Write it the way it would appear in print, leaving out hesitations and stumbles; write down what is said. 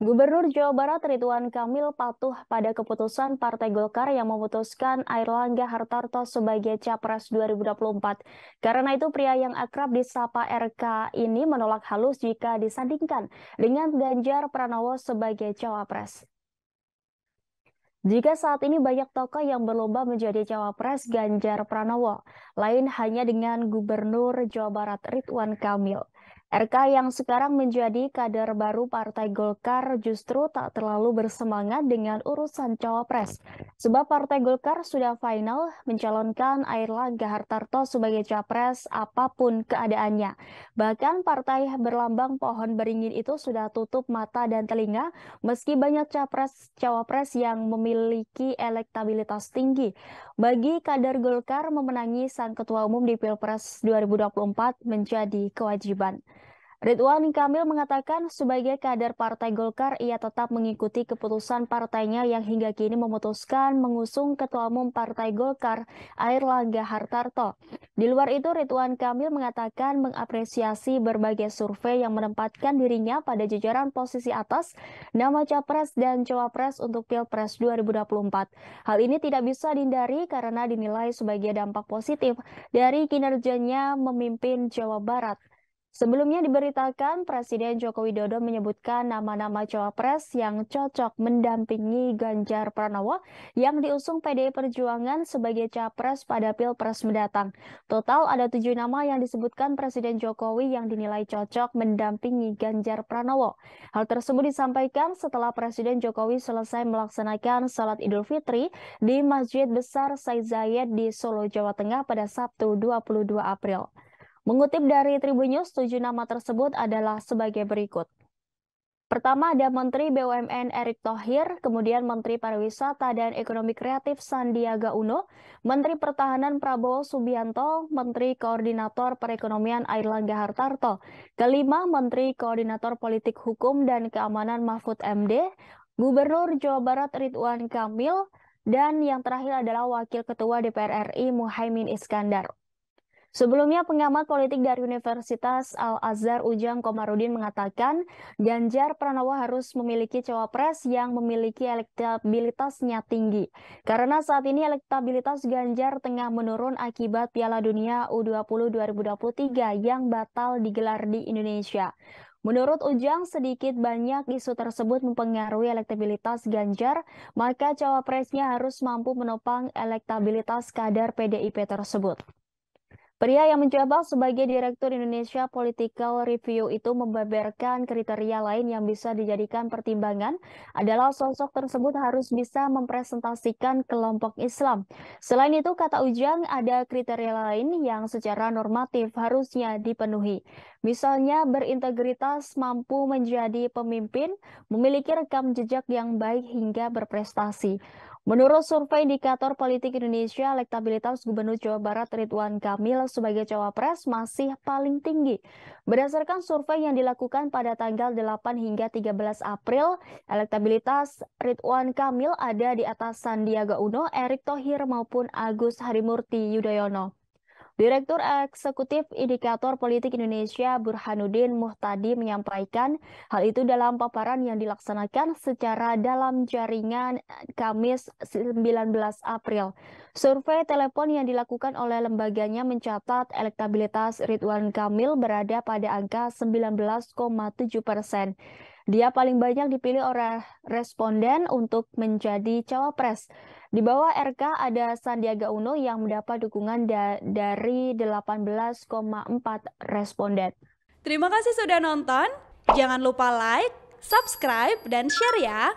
Gubernur Jawa Barat Ridwan Kamil patuh pada keputusan Partai Golkar yang memutuskan Airlangga Hartarto sebagai Capres 2024. Karena itu pria yang akrab disapa RK ini menolak halus jika disandingkan dengan Ganjar Pranowo sebagai Cawapres. Jika saat ini banyak tokoh yang berlomba menjadi cawapres Ganjar Pranowo, lain hanya dengan Gubernur Jawa Barat Ridwan Kamil. RK yang sekarang menjadi kader baru Partai Golkar justru tak terlalu bersemangat dengan urusan cawapres. Sebab Partai Golkar sudah final mencalonkan Airlangga Hartarto sebagai capres apapun keadaannya. Bahkan partai berlambang pohon beringin itu sudah tutup mata dan telinga meski banyak cawapres yang memiliki elektabilitas tinggi. Bagi kader Golkar, memenangi sang ketua umum di Pilpres 2024 menjadi kewajiban. Ridwan Kamil mengatakan sebagai kader Partai Golkar, ia tetap mengikuti keputusan partainya yang hingga kini memutuskan mengusung Ketua Umum Partai Golkar, Airlangga Hartarto. Di luar itu, Ridwan Kamil mengatakan mengapresiasi berbagai survei yang menempatkan dirinya pada jajaran posisi atas nama Capres dan Cawapres untuk Pilpres 2024. Hal ini tidak bisa dihindari karena dinilai sebagai dampak positif dari kinerjanya memimpin Jawa Barat. Sebelumnya diberitakan Presiden Joko Widodo menyebutkan nama-nama cawapres yang cocok mendampingi Ganjar Pranowo yang diusung PDI Perjuangan sebagai capres pada Pilpres mendatang. Total ada 7 nama yang disebutkan Presiden Jokowi yang dinilai cocok mendampingi Ganjar Pranowo. Hal tersebut disampaikan setelah Presiden Jokowi selesai melaksanakan Salat Idul Fitri di Masjid Besar Said Zayed di Solo, Jawa Tengah pada Sabtu 22 April. Mengutip dari Tribunnews, 7 nama tersebut adalah sebagai berikut. Pertama ada Menteri BUMN Erick Thohir, kemudian Menteri Pariwisata dan Ekonomi Kreatif Sandiaga Uno, Menteri Pertahanan Prabowo Subianto, Menteri Koordinator Perekonomian Airlangga Hartarto, kelima Menteri Koordinator Politik Hukum dan Keamanan Mahfud MD, Gubernur Jawa Barat Ridwan Kamil, dan yang terakhir adalah Wakil Ketua DPR RI Muhaimin Iskandar. Sebelumnya, pengamat politik dari Universitas Al-Azhar Ujang Komarudin mengatakan Ganjar Pranowo harus memiliki cawapres yang memiliki elektabilitasnya tinggi. Karena saat ini elektabilitas Ganjar tengah menurun akibat Piala Dunia U20 2023 yang batal digelar di Indonesia. Menurut Ujang, sedikit banyak isu tersebut mempengaruhi elektabilitas Ganjar, maka cawapresnya harus mampu menopang elektabilitas kader PDIP tersebut. Pria yang menjabat sebagai Direktur Indonesia Political Review itu membeberkan kriteria lain yang bisa dijadikan pertimbangan adalah sosok tersebut harus bisa mempresentasikan kelompok Islam. Selain itu, kata Ujang, ada kriteria lain yang secara normatif harusnya dipenuhi. Misalnya berintegritas, mampu menjadi pemimpin, memiliki rekam jejak yang baik hingga berprestasi. Menurut survei Indikator Politik Indonesia, elektabilitas Gubernur Jawa Barat Ridwan Kamil sebagai cawapres masih paling tinggi. Berdasarkan survei yang dilakukan pada tanggal 8 hingga 13 April, elektabilitas Ridwan Kamil ada di atas Sandiaga Uno, Erick Thohir maupun Agus Harimurti Yudhoyono. Direktur Eksekutif Indikator Politik Indonesia Burhanuddin Muhtadi menyampaikan hal itu dalam paparan yang dilaksanakan secara dalam jaringan Kamis 19 April. Survei telepon yang dilakukan oleh lembaganya mencatat elektabilitas Ridwan Kamil berada pada angka 19,7%. Dia paling banyak dipilih oleh responden untuk menjadi cawapres. Di bawah RK ada Sandiaga Uno yang mendapat dukungan dari 18,4 responden. Terima kasih sudah nonton. Jangan lupa like, subscribe, dan share ya.